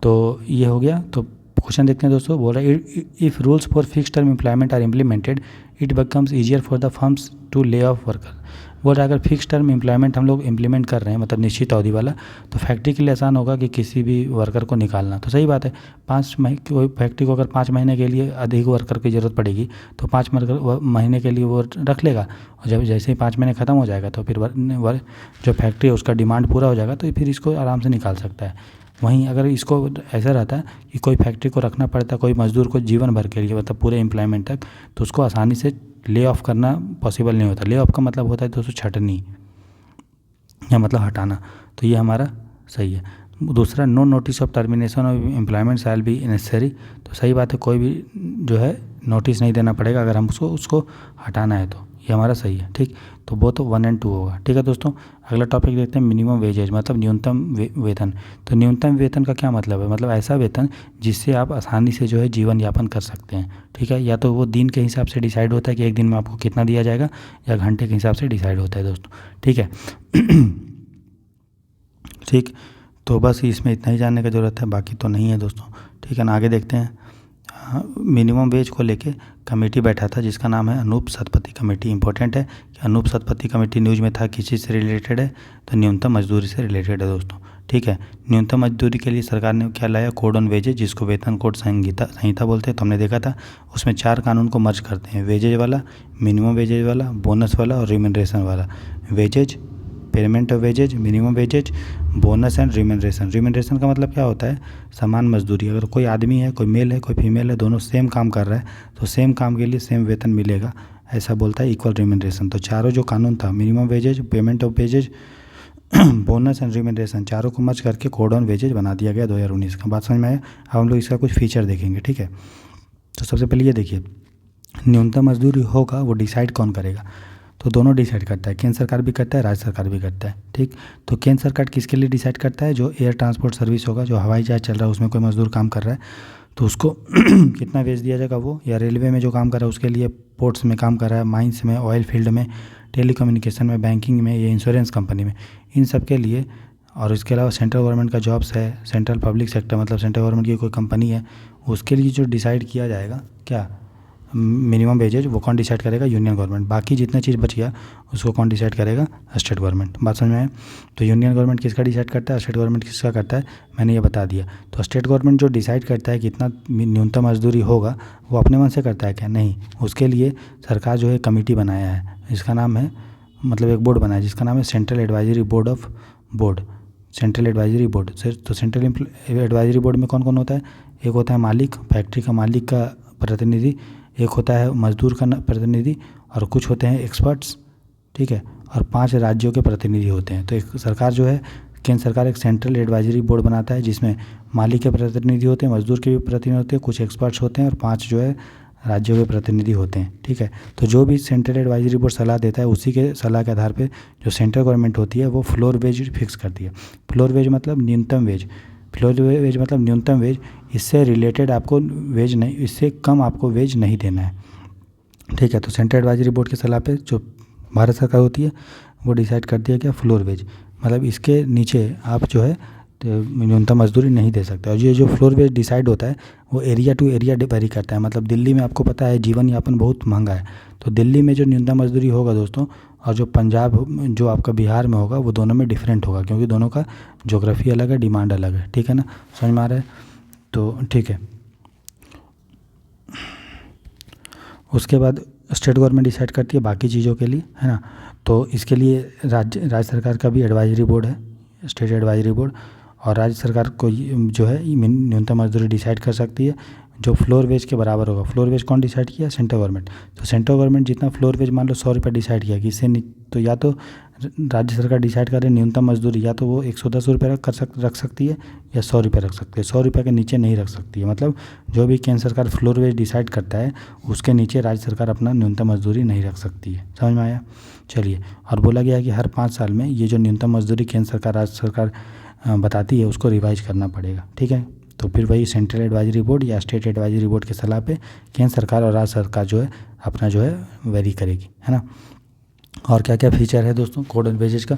तो ये हो गया। तो क्वेश्चन देखते हैं दोस्तों। बोल रहा है if rules for fix term employment are implemented it becomes easier for the firms to lay off worker. बोल रहा है अगर फिक्स टर्म एम्प्लॉयमेंट हम लोग इम्प्लीमेंट कर रहे हैं, मतलब निश्चित अवधि वाला, तो फैक्ट्री के लिए आसान होगा कि किसी भी वर्कर को निकालना। तो सही बात है, 5 महीने कोई फैक्ट्री को अगर 5 महीने के लिए अधिक वर्कर की ज़रूरत पड़ेगी तो 5 महीने के लिए वो रख लेगा, और जब जैसे ही 5 महीने ख़त्म हो जाएगा तो फिर जो फैक्ट्री है उसका डिमांड पूरा हो जाएगा तो फिर इसको आराम से निकाल सकता है। वहीं अगर इसको ऐसा रहता है कि कोई फैक्ट्री को रखना पड़ता है कोई मज़दूर को जीवन भर के लिए, मतलब पूरे एम्प्लॉयमेंट तक, तो उसको आसानी से ले ऑफ करना पॉसिबल नहीं होता। ले ऑफ का मतलब होता है दोस्तों छटनी, या मतलब हटाना। तो ये हमारा सही है। दूसरा, no notice of termination of employment shall be necessary. तो सही बात है, कोई भी जो है नोटिस नहीं देना पड़ेगा अगर हम उसको हटाना है, तो ये हमारा सही है। ठीक, तो वो तो 1 और 2 होगा। ठीक है दोस्तों, अगला टॉपिक देखते हैं मिनिमम वेजेज, मतलब न्यूनतम वेतन। तो न्यूनतम वेतन का क्या मतलब है? मतलब ऐसा वेतन जिससे आप आसानी से जो है जीवन यापन कर सकते हैं। ठीक है, या तो वो दिन के हिसाब से डिसाइड होता है कि एक दिन में आपको कितना दिया जाएगा, या घंटे के हिसाब से डिसाइड होता है दोस्तों। ठीक है ठीक, तो बस इसमें इतना ही जानने की ज़रूरत है, बाकी तो नहीं है दोस्तों। ठीक है ना, आगे देखते हैं। मिनिमम वेज को लेके कमेटी बैठा था जिसका नाम है अनूप सतपथी कमेटी। इंपॉर्टेंट है कि अनूप सतपथी कमेटी न्यूज़ में था, किस चीज़ से रिलेटेड है? तो न्यूनतम मजदूरी से रिलेटेड है दोस्तों। ठीक है, न्यूनतम मजदूरी के लिए सरकार ने क्या लाया? कोड ऑन वेजेज, जिसको वेतन कोड संहिता बोलते हैं। तो हमने देखा था उसमें 4 कानून को मर्ज करते हैं, वेजेज वाला, मिनिमम वेजेज वाला, बोनस वाला और रिम्यूनरेशन वाला। Wages, payment of wages, minimum wages, bonus and remuneration. Remuneration का मतलब क्या होता है? समान मजदूरी। अगर कोई आदमी है, कोई मेल है, कोई फीमेल है, दोनों सेम काम कर रहा है तो सेम काम के लिए सेम वेतन मिलेगा, ऐसा बोलता है इक्वल रिम्यूनरेशन। तो चारों जो कानून था, minimum wages, payment of wages, bonus and remuneration, चारों को मर्ज करके कोड ऑन वेजेज बना दिया गया 2019 का। बात समझ में आया? अब हम लोग इसका कुछ फीचर देखेंगे। ठीक है, तो सबसे पहले ये देखिए, न्यूनतम मजदूरी होगा वो डिसाइड कौन करेगा? तो दोनों डिसाइड करता है, केंद्र सरकार भी करता है, राज्य सरकार भी करता है। ठीक, तो केंद्र सरकार किसके लिए डिसाइड करता है? जो एयर ट्रांसपोर्ट सर्विस होगा, जो हवाई जहाज चल रहा है उसमें कोई मजदूर काम कर रहा है तो उसको कितना वेज दिया जाएगा वो, या रेलवे में जो काम कर रहा है उसके लिए, पोर्ट्स में काम कर रहा है, माइंस में, ऑयल फील्ड में, टेलीकम्युनिकेशन में, बैंकिंग में, या इंश्योरेंस कंपनी में, इन सब के लिए। और इसके अलावा सेंट्रल गवर्नमेंट का जॉब्स है, सेंट्रल पब्लिक सेक्टर, मतलब सेंट्रल गवर्नमेंट की कोई कंपनी है, उसके लिए जो डिसाइड किया जाएगा क्या? मिनिमम वेजेज, वो कौन डिसाइड करेगा? Union government. बाकी जितना चीज़ बच गया उसको कौन डिसाइड करेगा? State government. बात समझ में आए? तो यूनियन गवर्नमेंट किसका डिसाइड करता है, स्टेट गवर्नमेंट किसका करता है, मैंने ये बता दिया। तो स्टेट गवर्नमेंट जो डिसाइड करता है कितना न्यूनतम मजदूरी होगा, वो अपने मन से करता है क्या? नहीं, उसके लिए सरकार जो है कमेटी बनाया है, इसका नाम है, मतलब एक बोर्ड बनाया जिसका नाम है central advisory board of board, central advisory board. तो सेंट्रल एडवाइजरी बोर्ड में कौन कौन होता है? एक होता है मालिक, फैक्ट्री का मालिक का प्रतिनिधि, एक होता है मजदूर का प्रतिनिधि, और कुछ होते हैं एक्सपर्ट्स। ठीक है, और 5 राज्यों के प्रतिनिधि होते हैं। तो एक सरकार जो है, केंद्र सरकार एक सेंट्रल एडवाइजरी बोर्ड बनाता है जिसमें मालिक के प्रतिनिधि होते हैं, मजदूर के भी प्रतिनिधि होते हैं, कुछ एक्सपर्ट्स होते हैं, और 5 जो है राज्यों के प्रतिनिधि होते हैं। ठीक है, तो जो भी सेंट्रल एडवाइजरी बोर्ड सलाह देता है उसी के सलाह के आधार पर जो सेंट्रल गवर्नमेंट होती है वो फ्लोर वेज फिक्स करती है। फ्लोर वेज मतलब न्यूनतम वेज, फ्लोर वेज मतलब न्यूनतम वेज, इससे रिलेटेड आपको वेज नहीं, इससे कम आपको वेज नहीं देना है। ठीक है, तो सेंट्रल एडवाइजरी बोर्ड की सलाह पे जो भारत सरकार होती है वो डिसाइड कर दिया गया फ्लोर वेज, मतलब इसके नीचे आप जो है न्यूनतम मजदूरी नहीं दे सकते। और ये जो फ्लोर वेज डिसाइड होता है वो एरिया टू एरिया वेरी करता है। मतलब दिल्ली में आपको पता है जीवन यापन बहुत महंगा है, तो दिल्ली में जो न्यूनतम मजदूरी होगा दोस्तों, और जो पंजाब, जो आपका बिहार में होगा, वो दोनों में डिफरेंट होगा, क्योंकि दोनों का ज्योग्राफी अलग है, डिमांड अलग है। ठीक है ना, समझ में आ रहा है? तो ठीक है, उसके बाद स्टेट गवर्नमेंट डिसाइड करती है बाकी चीज़ों के लिए, है ना। तो इसके लिए राज्य सरकार का भी एडवाइजरी बोर्ड है, स्टेट एडवाइजरी बोर्ड, और राज्य सरकार को जो है न्यूनतम मजदूरी डिसाइड कर सकती है जो फ्लोर वेज के बराबर होगा। फ्लोर वेज कौन डिसाइड किया? Central government. तो सेंट्रल गवर्नमेंट जितना फ्लोर वेज मान लो 100 रुपये डिसाइड किया कि इससे, तो या तो राज्य सरकार डिसाइड करे न्यूनतम मजदूरी, या तो वो 110 रुपये रख सकती है, या 100 रुपये रख सकती है। 100 रुपये के नीचे नहीं रख सकती है। मतलब जो भी केंद्र सरकार फ्लोर वेज डिसाइड करता है उसके नीचे राज्य सरकार अपना न्यूनतम मजदूरी नहीं रख सकती है। समझ में आया? चलिए, और बोला गया है कि हर 5 साल में ये जो न्यूनतम मजदूरी केंद्र सरकार राज्य सरकार बताती है उसको रिवाइज करना पड़ेगा। ठीक है, तो फिर वही सेंट्रल एडवाइजरी बोर्ड या स्टेट एडवाइजरी बोर्ड की सलाह पे केंद्र सरकार और राज्य सरकार जो है अपना जो है वेरी करेगी, है ना। और क्या क्या फीचर है दोस्तों कोड एंड वेजेज का,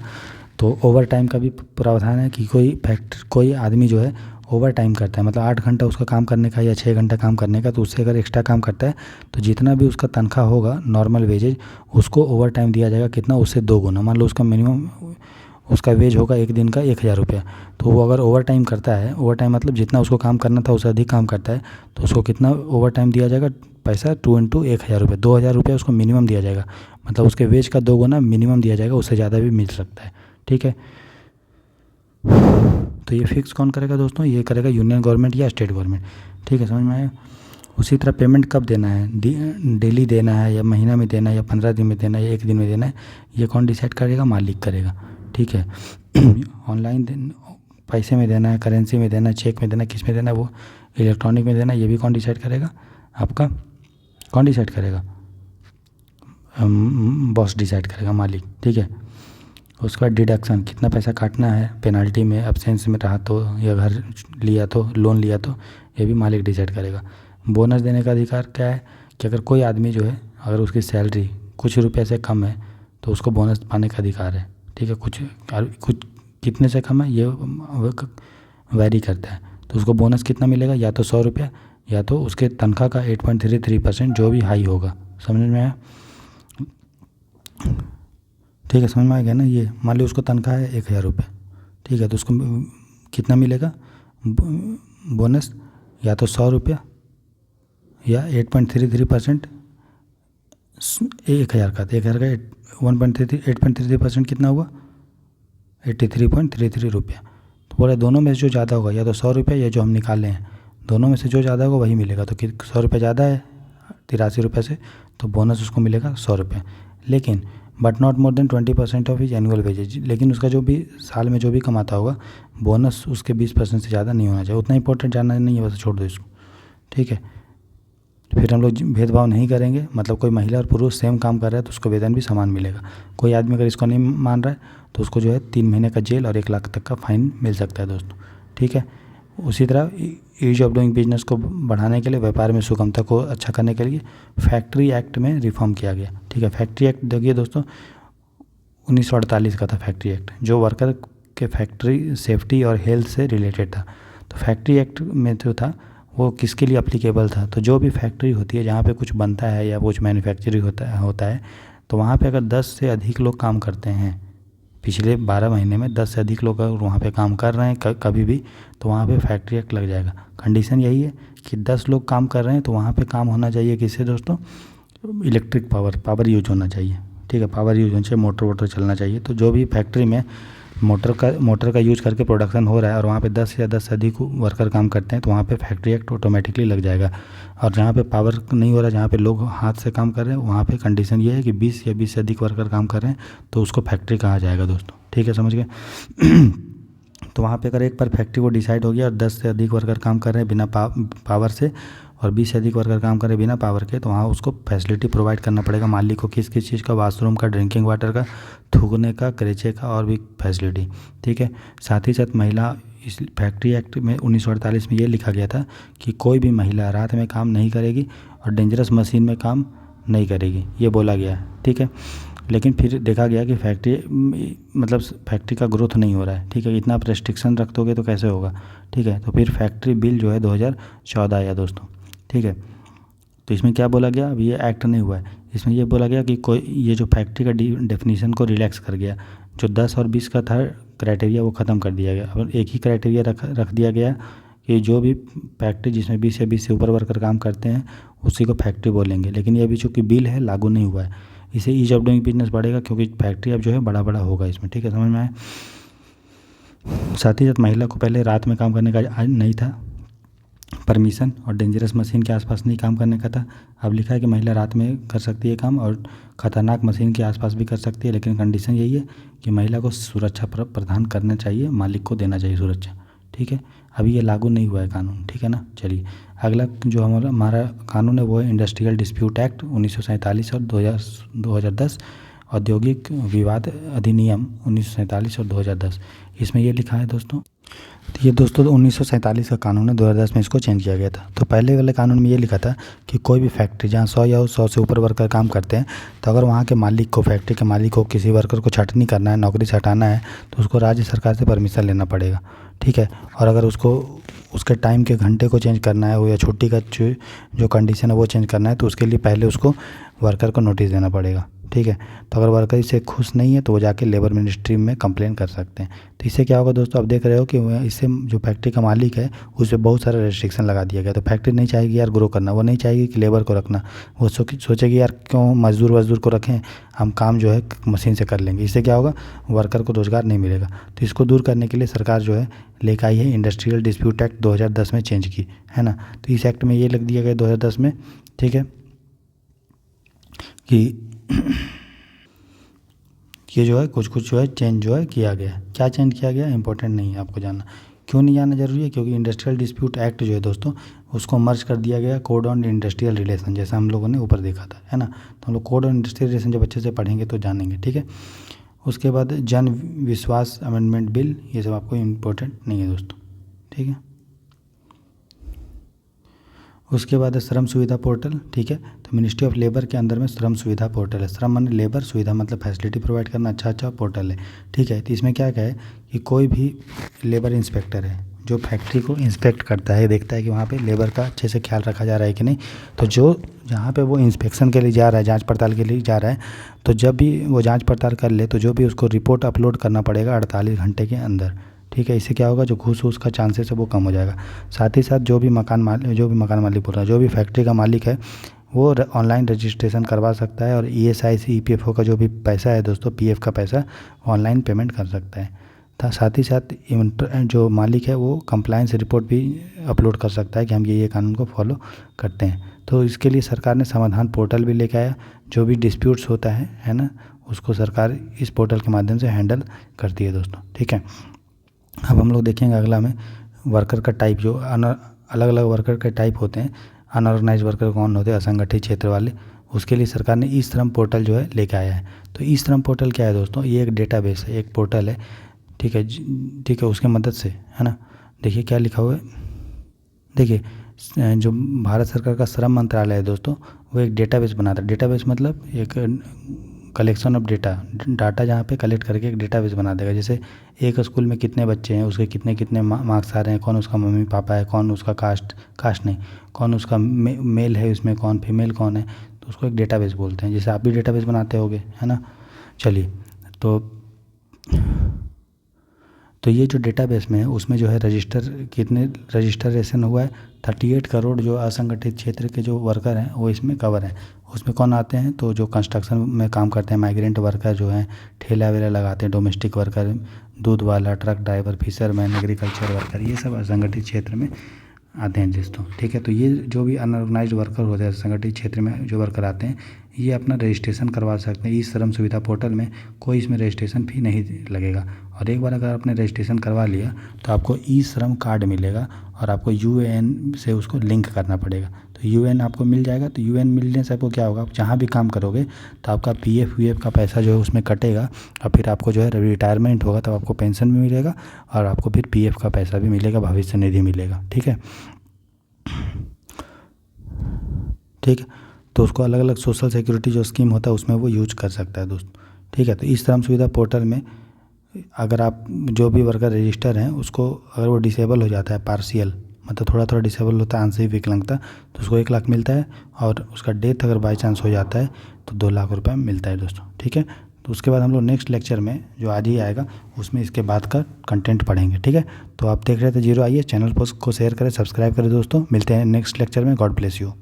तो ओवर टाइम का भी प्रावधान है कि कोई आदमी जो है ओवर टाइम करता है, मतलब 8 घंटा उसका काम करने का या 6 घंटा काम करने का, तो उससे अगर एक्स्ट्रा काम करता है तो जितना भी उसका तनख्वाह होगा नॉर्मल वेजेज उसको ओवर टाइम दिया जाएगा, कितना, उससे 2 गुना। मान लो उसका मिनिमम उसका वेज होगा एक दिन का 1000 रुपया, तो वो अगर ओवर टाइम करता है, ओवर टाइम मतलब जितना उसको काम करना था उससे अधिक काम करता है, तो उसको कितना ओवर टाइम दिया जाएगा पैसा, 2 × 1000 रुपये, 2000 रुपये उसको मिनिमम दिया जाएगा, मतलब उसके वेज का 2 गुना मिनिमम दिया जाएगा, उससे ज़्यादा भी मिल सकता है, ठीक है। तो ये फिक्स कौन करेगा दोस्तों, ये करेगा यूनियन गवर्नमेंट या स्टेट गवर्नमेंट, ठीक है, समझ में आया। उसी तरह पेमेंट कब देना है, डेली देना है या महीना में देना है या 15 दिन में देना है या 1 दिन में देना है, ये कौन डिसाइड करेगा, मालिक करेगा, ठीक है। ऑनलाइन पैसे में देना है, करेंसी में देना है, चेक में देना है, किस में देना है, वो इलेक्ट्रॉनिक में देना है, ये भी कौन डिसाइड करेगा, आपका कौन डिसाइड करेगा, बॉस डिसाइड करेगा, मालिक, ठीक है। उसके बाद डिडक्शन कितना पैसा काटना है पेनल्टी में, एब्सेंस में रहा तो या घर लिया तो, लोन लिया तो, ये भी मालिक डिसाइड करेगा। बोनस देने का अधिकार क्या है कि अगर कोई आदमी जो है अगर उसकी सैलरी कुछ रुपये से कम है तो उसको बोनस पाने का अधिकार है, ठीक है। कुछ कितने से कम है ये वैरी करता है, तो उसको बोनस कितना मिलेगा, या तो 100 रुपया या तो उसके तनख्वाह का 8.33% जो भी हाई होगा, समझ में आया, ठीक है, समझ में आ गया ना। ये मान ली उसको तनख्वाह है 1000 रुपये, ठीक है, तो उसको कितना मिलेगा बोनस, या तो 100 रुपया या 8.33%, 1000 का, तो 1000 का 8.33% कितना हुआ, 83.33 रुपया। तो बोले दोनों में से जो ज़्यादा होगा, या तो 100 रुपया या जो हम निकाले हैं, दोनों में से जो ज़्यादा होगा वही मिलेगा। तो 100 रुपये ज़्यादा है 83 रुपये से, तो बोनस उसको मिलेगा 100 रुपये, लेकिन but not more than 20% of his annual wages, लेकिन उसका जो भी साल में जो भी कमाता होगा बोनस उसके 20% से ज़्यादा नहीं होना चाहिए। उतना इंपॉर्टेंट जानना नहीं है, बस छोड़ दो इसको, ठीक है। फिर हम लोग भेदभाव नहीं करेंगे, मतलब कोई महिला और पुरुष सेम काम कर रहा है तो उसको वेतन भी समान मिलेगा। कोई आदमी अगर इसको नहीं मान रहा है तो उसको जो है 3 महीने का जेल और 1 लाख तक का फाइन मिल सकता है दोस्तों, ठीक है। उसी तरह ईज ऑफ डूइंग बिजनेस को बढ़ाने के लिए, व्यापार में सुगमता को अच्छा करने के लिए फैक्ट्री एक्ट में रिफॉर्म किया गया, ठीक है। फैक्ट्री एक्ट देखिए दोस्तों 1948 का था फैक्ट्री एक्ट, जो वर्कर के फैक्ट्री सेफ्टी और हेल्थ से रिलेटेड था। तो फैक्ट्री एक्ट में जो था वो किसके लिए अप्लीकेबल था, तो जो भी फैक्ट्री होती है जहाँ पे कुछ बनता है या कुछ मैन्युफैक्चरिंग होता है तो वहाँ पे अगर 10 से अधिक लोग काम करते हैं, पिछले 12 महीने में 10 से अधिक लोग अगर वहाँ पे काम कर रहे हैं कभी भी, तो वहाँ पे फैक्ट्री एक्ट लग जाएगा। कंडीशन यही है कि 10 लोग काम कर रहे हैं तो वहाँ पे काम होना चाहिए किससे दोस्तों, इलेक्ट्रिक पावर यूज होना चाहिए, ठीक है, पावर यूज होना चाहिए, मोटर चलना चाहिए। तो जो भी फैक्ट्री में मोटर का यूज करके प्रोडक्शन हो रहा है और वहाँ पे 10 या 10 से अधिक वर्कर काम करते हैं तो वहाँ पे फैक्ट्री एक्ट ऑटोमेटिकली लग जाएगा। और जहाँ पे पावर नहीं हो रहा, जहाँ पे लोग हाथ से काम कर रहे हैं, वहाँ पे कंडीशन ये है कि 20 या 20 से अधिक वर्कर काम कर रहे हैं तो उसको फैक्ट्री कहा जाएगा दोस्तों, ठीक है, समझ गए। तो वहाँ पे अगर एक बार फैक्ट्री को डिसाइड हो गया और 10 से अधिक वर्कर काम कर रहे हैं बिना पावर से और 20 से अधिक वर्कर काम करें बिना पावर के, तो वहाँ उसको फैसिलिटी प्रोवाइड करना पड़ेगा मालिक को, किस किस चीज़ का, वॉशरूम का, ड्रिंकिंग वाटर का, थूकने का, करेचे का और भी फैसिलिटी, ठीक है। साथ ही साथ महिला, इस फैक्ट्री एक्ट में 1948 में ये लिखा गया था कि कोई भी महिला रात में काम नहीं करेगी और डेंजरस मशीन में काम नहीं करेगी, ये बोला गया है, ठीक है। लेकिन फिर देखा गया कि फैक्ट्री का ग्रोथ नहीं हो रहा है, ठीक है, इतना आप रेस्ट्रिक्शन रख दोगे तो कैसे होगा, ठीक है। तो फिर फैक्ट्री बिल जो है 2014 आया दोस्तों, ठीक है। तो इसमें क्या बोला गया, अभी ये एक्ट नहीं हुआ है, इसमें ये बोला गया कि कोई ये जो फैक्ट्री का डेफिनेशन को रिलैक्स कर गया, जो 10 और 20 का था क्राइटेरिया वो ख़त्म कर दिया गया। अब एक ही क्राइटेरिया रख दिया गया कि जो भी फैक्ट्री जिसमें 20 या 20 से ऊपर वर्कर काम करते हैं उसी को फैक्ट्री बोलेंगे। लेकिन ये अभी चूँकि बिल है लागू नहीं हुआ है, इसे ईज ऑफ डूइंग बिजनेस बढ़ेगा क्योंकि फैक्ट्री अब जो है बड़ा होगा इसमें, ठीक है, समझ में आए। साथ ही साथ महिला को पहले रात में काम करने का नहीं था परमिशन और डेंजरस मशीन के आसपास नहीं काम करने का था। अब लिखा है कि महिला रात में कर सकती है काम और ख़तरनाक मशीन के आसपास भी कर सकती है, लेकिन कंडीशन यही है कि महिला को सुरक्षा प्रदान करना चाहिए, मालिक को देना चाहिए सुरक्षा, ठीक है। अभी ये लागू नहीं हुआ है कानून, ठीक है ना। चलिए अगला जो हमारा कानून है वो है इंडस्ट्रियल डिस्प्यूट एक्ट 1947 और 2010, औद्योगिक विवाद अधिनियम 1947 और 2010। इसमें ये लिखा है दोस्तों तो ये दोस्तों 1947 का कानून है, 2010 में इसको चेंज किया गया था। तो पहले वाले कानून में ये लिखा था कि कोई भी फैक्ट्री जहाँ 100 या 100 से ऊपर वर्कर काम करते हैं, तो अगर वहाँ के मालिक को, फैक्ट्री के मालिक को किसी वर्कर को छटनी करना है, नौकरी से हटाना है, तो उसको राज्य सरकार से परमिशन लेना पड़ेगा, ठीक है। और अगर उसको उसके टाइम के घंटे को चेंज करना है या छुट्टी का जो कंडीशन है वो चेंज करना है, तो उसके लिए पहले उसको वर्कर को नोटिस देना पड़ेगा, ठीक है। तो अगर वर्कर इससे खुश नहीं है तो वो जाके लेबर मिनिस्ट्री में कंप्लेन कर सकते हैं। तो इससे क्या होगा दोस्तों, आप देख रहे हो कि इससे जो फैक्ट्री का मालिक है उस पर बहुत सारा रेस्ट्रिक्शन लगा दिया गया। तो फैक्ट्री नहीं चाहेगी यार ग्रो करना, वो नहीं चाहेगी कि लेबर को रखना, वो सोचेगी यार क्यों मजदूर को रखें, हम काम जो है मशीन से कर लेंगे। इससे क्या होगा, वर्कर को रोज़गार नहीं मिलेगा। तो इसको दूर करने के लिए सरकार जो है लेकर आई है इंडस्ट्रियल डिस्प्यूट एक्ट 2010 में चेंज की, है ना। तो इस एक्ट में ये लिख दिया गया 2010 में, ठीक है, कि ये जो है कुछ जो है चेंज जो है किया गया। क्या चेंज किया गया इंपॉर्टेंट नहीं है आपको जानना। क्यों नहीं जानना जरूरी है, क्योंकि इंडस्ट्रियल डिस्प्यूट एक्ट जो है दोस्तों उसको मर्ज कर दिया गया कोड ऑन इंडस्ट्रियल रिलेशन, जैसा हम लोगों ने ऊपर देखा था, है ना। तो हम लोग कोड ऑन इंडस्ट्रियल रिलेशन जब अच्छे से पढ़ेंगे तो जानेंगे, ठीक है। उसके बाद जन विश्वास अमेंडमेंट बिल, ये सब आपको इम्पोर्टेंट नहीं है दोस्तों, ठीक है। उसके बाद है श्रम सुविधा पोर्टल, ठीक है। तो मिनिस्ट्री ऑफ लेबर के अंदर में श्रम सुविधा पोर्टल है। श्रम माने लेबर, सुविधा मतलब फैसिलिटी प्रोवाइड करना, अच्छा पोर्टल है, ठीक है। तो इसमें क्या है कि कोई भी लेबर इंस्पेक्टर है जो फैक्ट्री को इंस्पेक्ट करता है, देखता है कि वहाँ पे लेबर का अच्छे से ख्याल रखा जा रहा है कि नहीं। तो जो जहाँ पे वो इंस्पेक्शन के लिए जा रहा है, जांच पड़ताल के लिए जा रहा है, तो जब भी वो जांच पड़ताल कर ले तो जो भी उसको रिपोर्ट अपलोड करना पड़ेगा 48 घंटे के अंदर, ठीक है। इससे क्या होगा, जो घूस का चांसेस है वो कम हो जाएगा। साथ ही साथ जो भी मकान मालिक बोल रहा है, जो भी फैक्ट्री का मालिक है वो ऑनलाइन रजिस्ट्रेशन करवा सकता है और ESIC EPFO का जो भी पैसा है दोस्तों, PF का पैसा ऑनलाइन पेमेंट कर सकता है। साथ ही साथ जो मालिक है वो कंप्लायंस रिपोर्ट भी अपलोड कर सकता है कि हम ये कानून को फॉलो करते हैं। तो इसके लिए सरकार ने समाधान पोर्टल भी लेके आया। जो भी डिस्प्यूट्स होता है ना, उसको सरकार इस पोर्टल के माध्यम से हैंडल करती है दोस्तों, ठीक है। अब हम लोग देखेंगे अगला में वर्कर का टाइप, जो अलग अलग वर्कर के टाइप होते हैं। अनऑर्गेनाइज वर्कर कौन होते हैं, असंगठित क्षेत्र वाले। उसके लिए सरकार ने ई श्रम पोर्टल जो है लेके आया है। तो ई श्रम पोर्टल क्या है दोस्तों, ये एक डेटाबेस है, एक पोर्टल है, ठीक है, ठीक है। उसके मदद से, है ना, देखिए क्या लिखा हुआ है, देखिए जो भारत सरकार का श्रम मंत्रालय है दोस्तों, वो एक डेटाबेस बनाता है। डेटाबेस मतलब एक कलेक्शन ऑफ डाटा जहाँ पे कलेक्ट करके एक डेटाबेस बना देगा। जैसे एक स्कूल में कितने बच्चे हैं, उसके कितने मार्क्स आ रहे हैं, कौन उसका मम्मी पापा है, कौन उसका कास्ट नहीं, कौन उसका मेल है, उसमें कौन फीमेल कौन है, तो उसको एक डेटाबेस बोलते हैं। जैसे आप भी डेटाबेस बनाते होगे, है ना। चलिए, तो ये जो डेटाबेस में है उसमें जो है रजिस्ट्रेशन हुआ है 38 करोड़ जो असंगठित क्षेत्र के जो वर्कर हैं वो इसमें कवर हैं। उसमें कौन आते हैं, तो जो कंस्ट्रक्शन में काम करते हैं, माइग्रेंट वर्कर जो हैं, ठेला वेला लगाते हैं, डोमेस्टिक वर्कर, दूध वाला, truck driver, fisherman, agriculture worker, ये सब असंगठित क्षेत्र में आते हैं दोस्तों, ठीक है। तो ये जो भी अनऑर्गेनाइज्ड वर्कर होते हैं, संगठित क्षेत्र में जो वर्कर आते हैं, ये अपना रजिस्ट्रेशन करवा सकते हैं। इस श्रम सुविधा पोर्टल में कोई इसमें रजिस्ट्रेशन फी नहीं लगेगा। और एक बार अगर आपने रजिस्ट्रेशन करवा लिया तो आपको ई श्रम कार्ड मिलेगा और आपको UAN से उसको लिंक करना पड़ेगा। तो UAN आपको मिल जाएगा। तो UAN मिलने से आपको क्या होगा, आप जहाँ भी काम करोगे तो आपका PF का पैसा जो है उसमें कटेगा और फिर आपको जो है रिटायरमेंट होगा तब आपको पेंशन भी मिलेगा और आपको फिर PF का पैसा भी मिलेगा, भविष्य निधि मिलेगा, ठीक है। ठीक है, तो उसको अलग अलग सोशल सिक्योरिटी जो स्कीम होता है उसमें वो यूज कर सकता है दोस्त, ठीक है। तो इस श्रम सुविधा पोर्टल में अगर आप जो भी वर्कर रजिस्टर हैं उसको अगर वो डिसेबल हो जाता है, पार्शियल मतलब थोड़ा डिसेबल होता है, आंशिक विकलांगता, तो उसको 1 लाख मिलता है। और उसका डेथ अगर बाई चांस हो जाता है तो 2 लाख रुपये मिलता है दोस्तों, ठीक है। तो उसके बाद हम लोग नेक्स्ट लेक्चर में जो आज ही आएगा उसमें इसके बाद का कंटेंट पढ़ेंगे, ठीक है। तो आप देख रहे थे जीरो IAS, चैनल को शेयर करें, सब्सक्राइब करें दोस्तों। मिलते हैं नेक्स्ट लेक्चर में। God bless you.